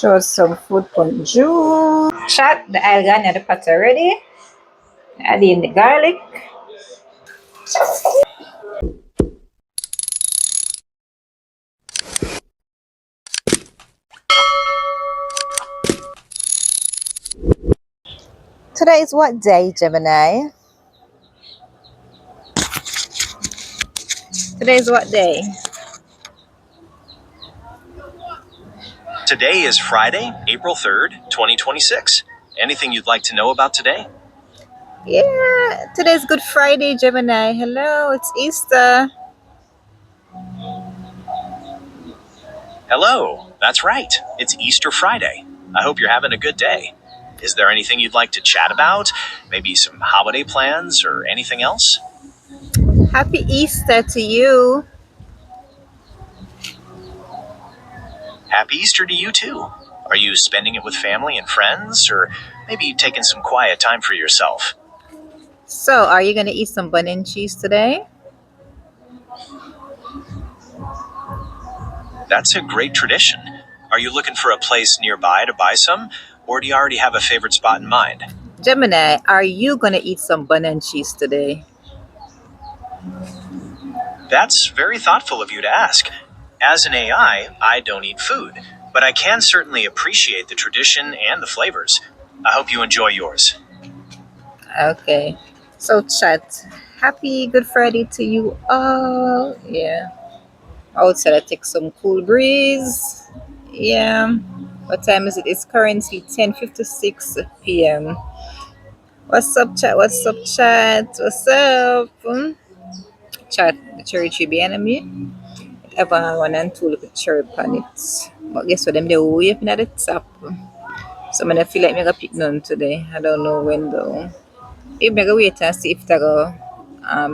Show some food juice. Chat the alga and the pot already. Add in the garlic. Today is what day, Gemini? Today is what day? Today is Friday, April 3rd, 2026. Anything you'd like to know about today? Yeah, today's Good Friday, Gemini. Hello, it's Easter. Hello, that's right. It's Easter Friday. I hope you're having a good day. Is there anything you'd like to chat about? Maybe some holiday plans or anything else? Happy Easter to you. Happy Easter to you too. Are you spending it with family and friends, or maybe taking some quiet time for yourself? So, are you going to eat some bun and cheese today? That's a great tradition. Are you looking for a place nearby to buy some, or do you already have a favorite spot in mind? Gemini, are you going to eat some bun and cheese today? That's very thoughtful of you to ask. As an AI, I don't eat food, but I can certainly appreciate the tradition and the flavors. I hope you enjoy yours. Okay. So, chat. Happy Good Friday to you all. Yeah. Outside, I take some cool breeze. Yeah. What time is it? It's currently 10:56 p.m. What's up, chat? What's up, chat? What's up? Chat, the cherry tree behind me. Ever one and two look at cherry on it. But guess what? Them they waving at the top. So I'm gonna feel like I'm gonna pick none today. I don't know when though. Maybe I'm gonna wait and see if I go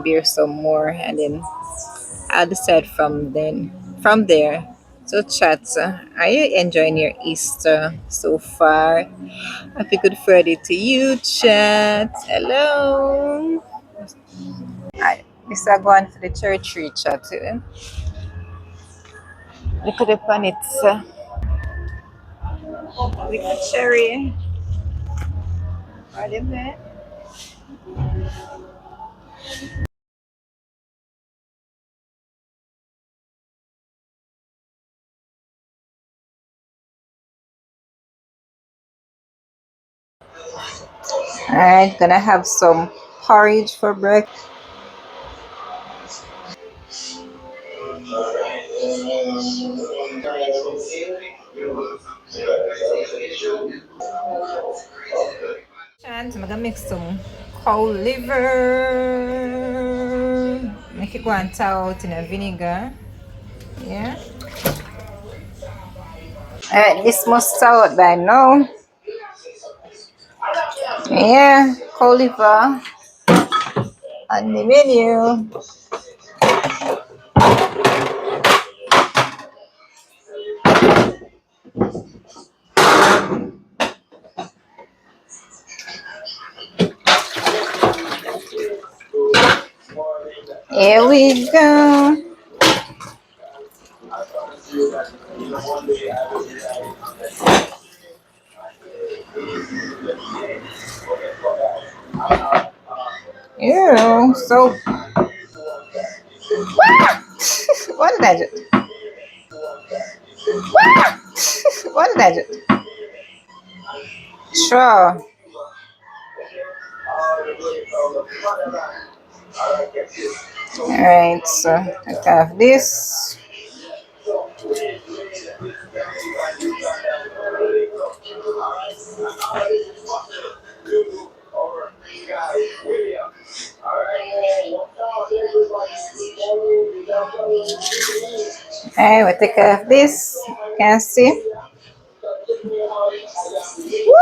beer some more and then I'll decide from there. So chat, are you enjoying your Easter so far? Happy Good Friday to you, chat. Hello. Alright, this is going for the church tree chat. Look at the planet. Look at cherry. Are they there? Alright, gonna have some porridge for breakfast. And I'm gonna make some cow liver. Make it go and thaw out in a vinegar. Yeah. Alright, this must thaw out by now. Yeah, cow liver on the menu. Here we go. Ew, so what did I do? What did I do? Sure. Alright, so I have this. Alright, we take care of this. Can you see? Woo!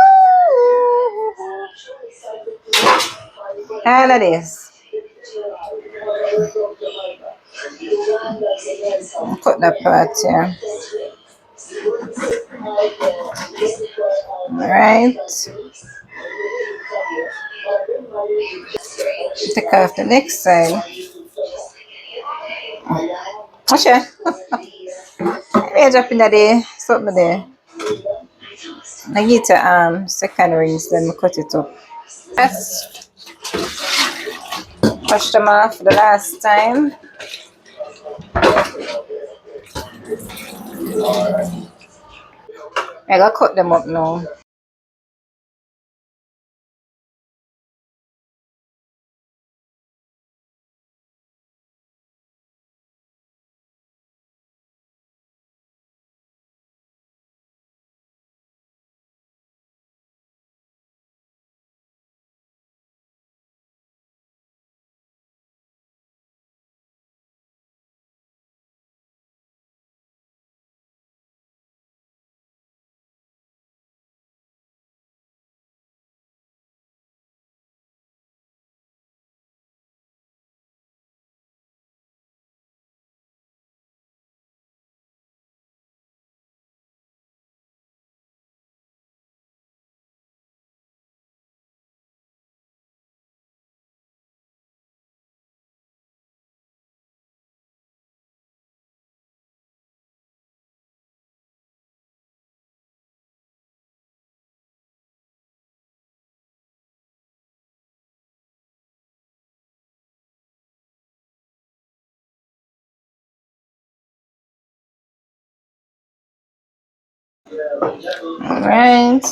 All of this. Put that part here. Alright. Take off the next side. What's that? Where's up in there? Something there. I get to second rings, then we cut it up. Let's wash them off the last time. I gotta cut them up now. Alright.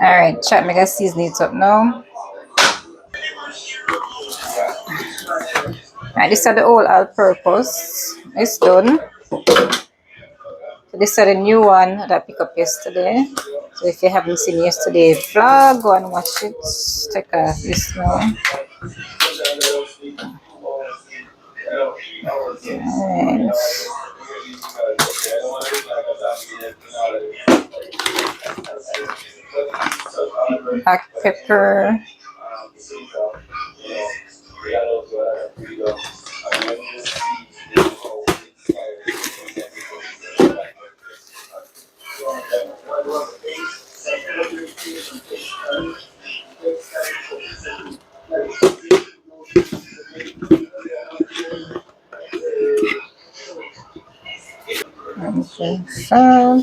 Alright, chat, make a season it up now. Right, this is the old all-purpose. It's done. So this is the new one that I picked up yesterday. So if you haven't seen yesterday's vlog, go and watch it. Check out this now. And black pepper. Okay, so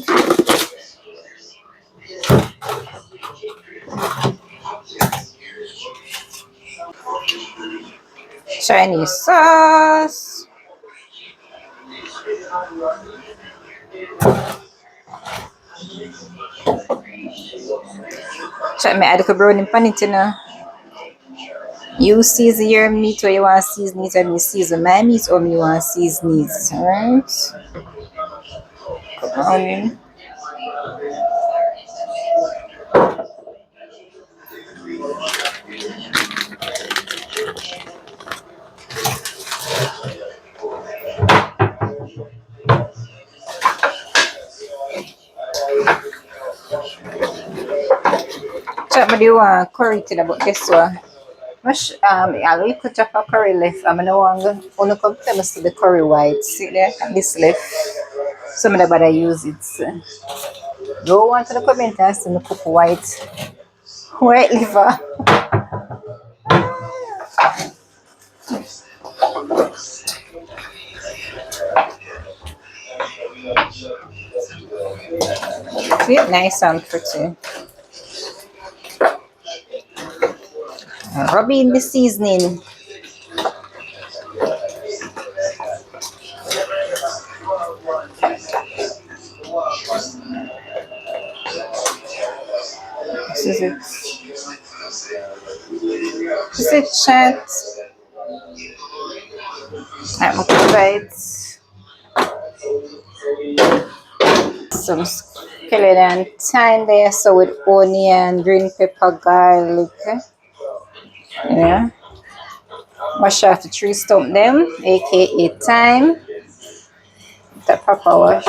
Chinese sauce. Check me add the brownie pan it now. You season your meat or you want to season it and me season my meat or me want to season it. Alright. Onion. Check me do you want curry to about this one. Much a little chop of curry left. I'm gonna want to come tell us the curry white. See there? This left. Some of the use it. Go on to the comment and see me cook white liver. Sweet, nice and pretty. Rub in the seasoning. This is it. This is it, chat. I'm gonna put some skeleton thyme there, so with onion, green pepper, garlic. Yeah. Wash off the tree stump them, aka thyme. The proper wash.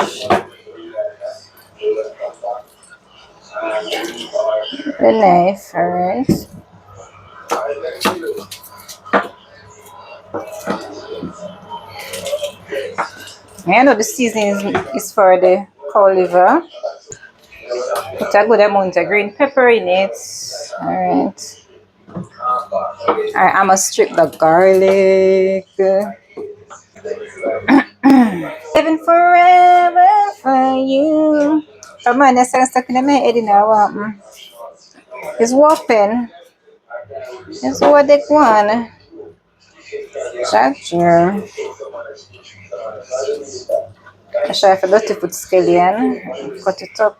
The knife, alright. I know the seasoning is for the cow liver. Put a good amount of green pepper in it. Alright. I'm gonna strip the garlic. Living forever for you. Come on, that sounds stuck in my head now. It's whopping. It's what they want. Sure. I forgot to put scallion. Cut it up.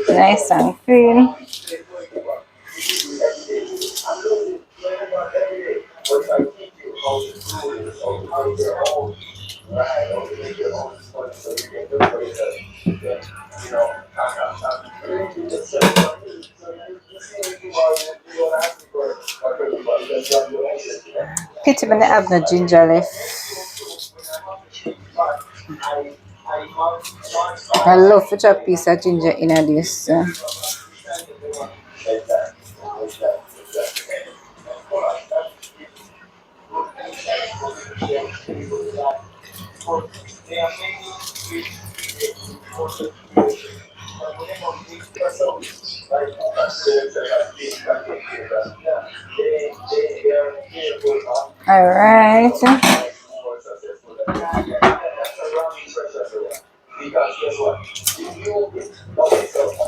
Nice and clean. Pity when I have no ginger left. I love to chop piece of ginger in this. Alright.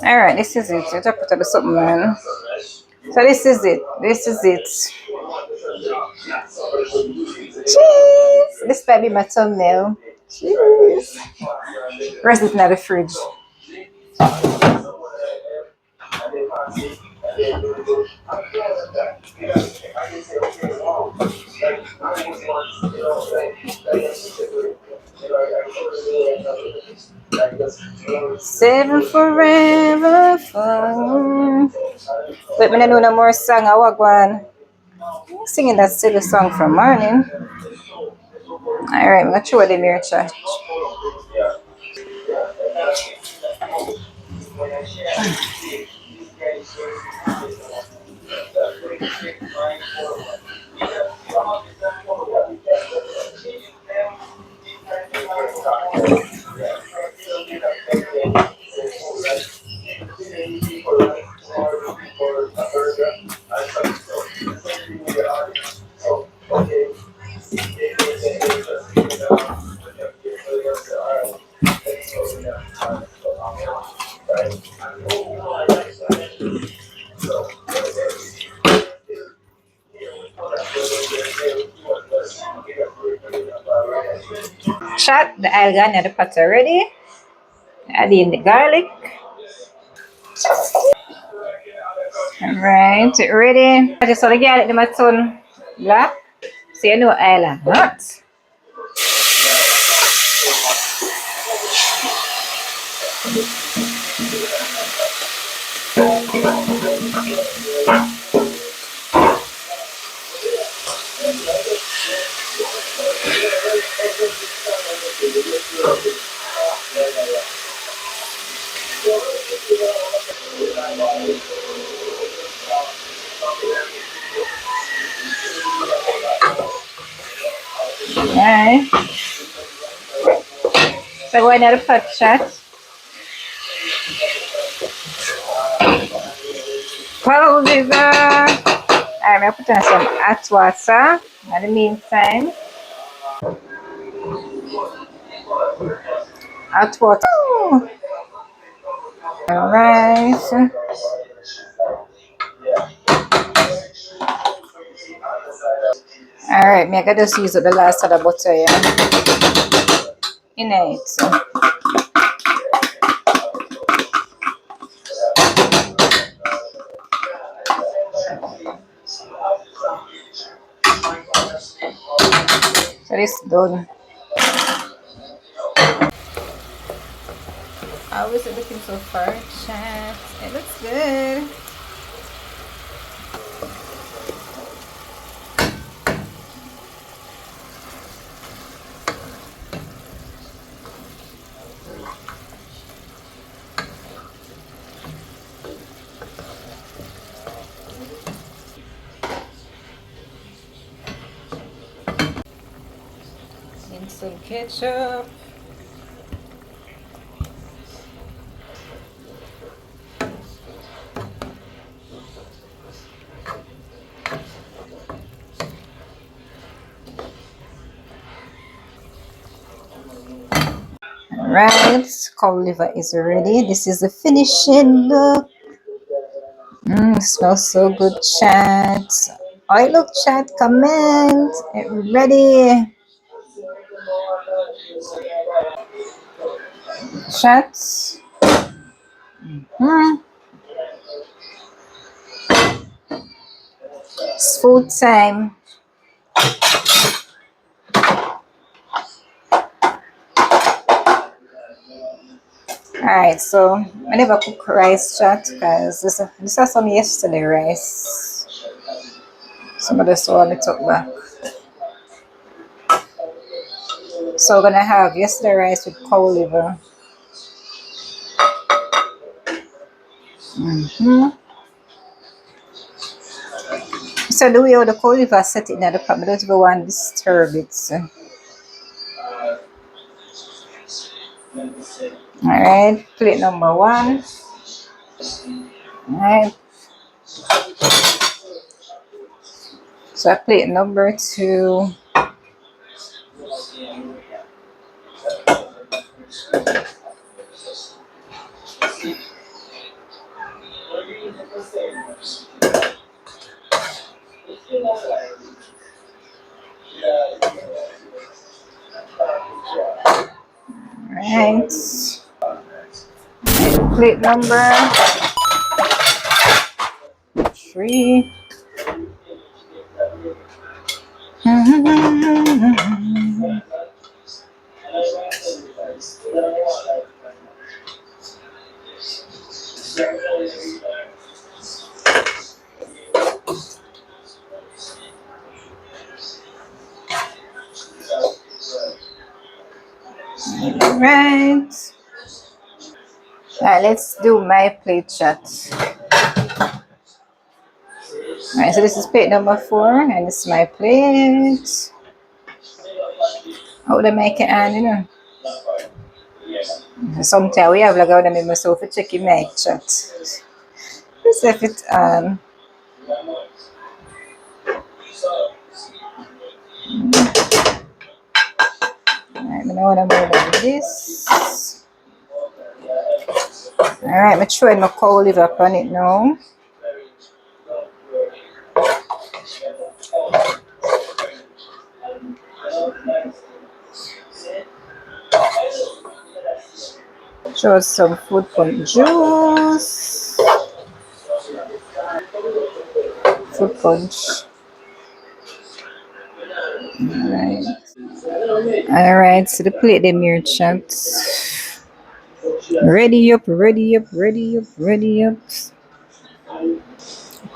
Alright, this is it. I just put the something on. So this is it. This is it. Cheese! This might be my thumbnail. Cheese. Rest is not the fridge. 7 forever fun. Wait, me know no more song. I walk one. Singing that silly song from morning. Alright, I'm gonna throw the mirror chat. Chat the alga and the pot already. Add in the garlic. Alright, ready. I just want to get it my son black. So you know I like that. Alright. So go another pot chat. Pulses. I'm gonna put on some hot water in the meantime. Hot water. Alright. Alright, I just use up the last of the butter in it. So this is done. How is it looking so far, chat? It looks good. some ketchup. Right, cow liver is ready. This is the finishing look. Smells so good, chat. I look, chat, comment. Ready, chat. Mm, it's food time. Alright, so I never cook rice, chat, because this was some yesterday rice. Some of this one I took back. So we're gonna have yesterday rice with cow liver. So the way how the cow liver set it in the pot, I don't even want to disturb it. So. Alright, plate number one. Alright, so plate number two. Alright, plate number three. Alright. Alright, let's do my plate chat. Alright, so this is plate number four, and this is my plate. How would I make it on, you know? Sometimes we have like how to make myself a chicken make chat. Let's see if it Alright, I know what I'm going like this. Alright, I'm throwing my cow liver up on it now. Throw some food from juice. Fruit punch. Alright. Alright, so the plate them here chat. Ready up, ready up, ready up, ready up.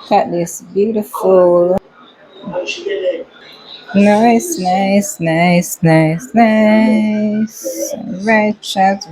Got this beautiful. Nice, nice, nice, nice, nice. Alright, chat.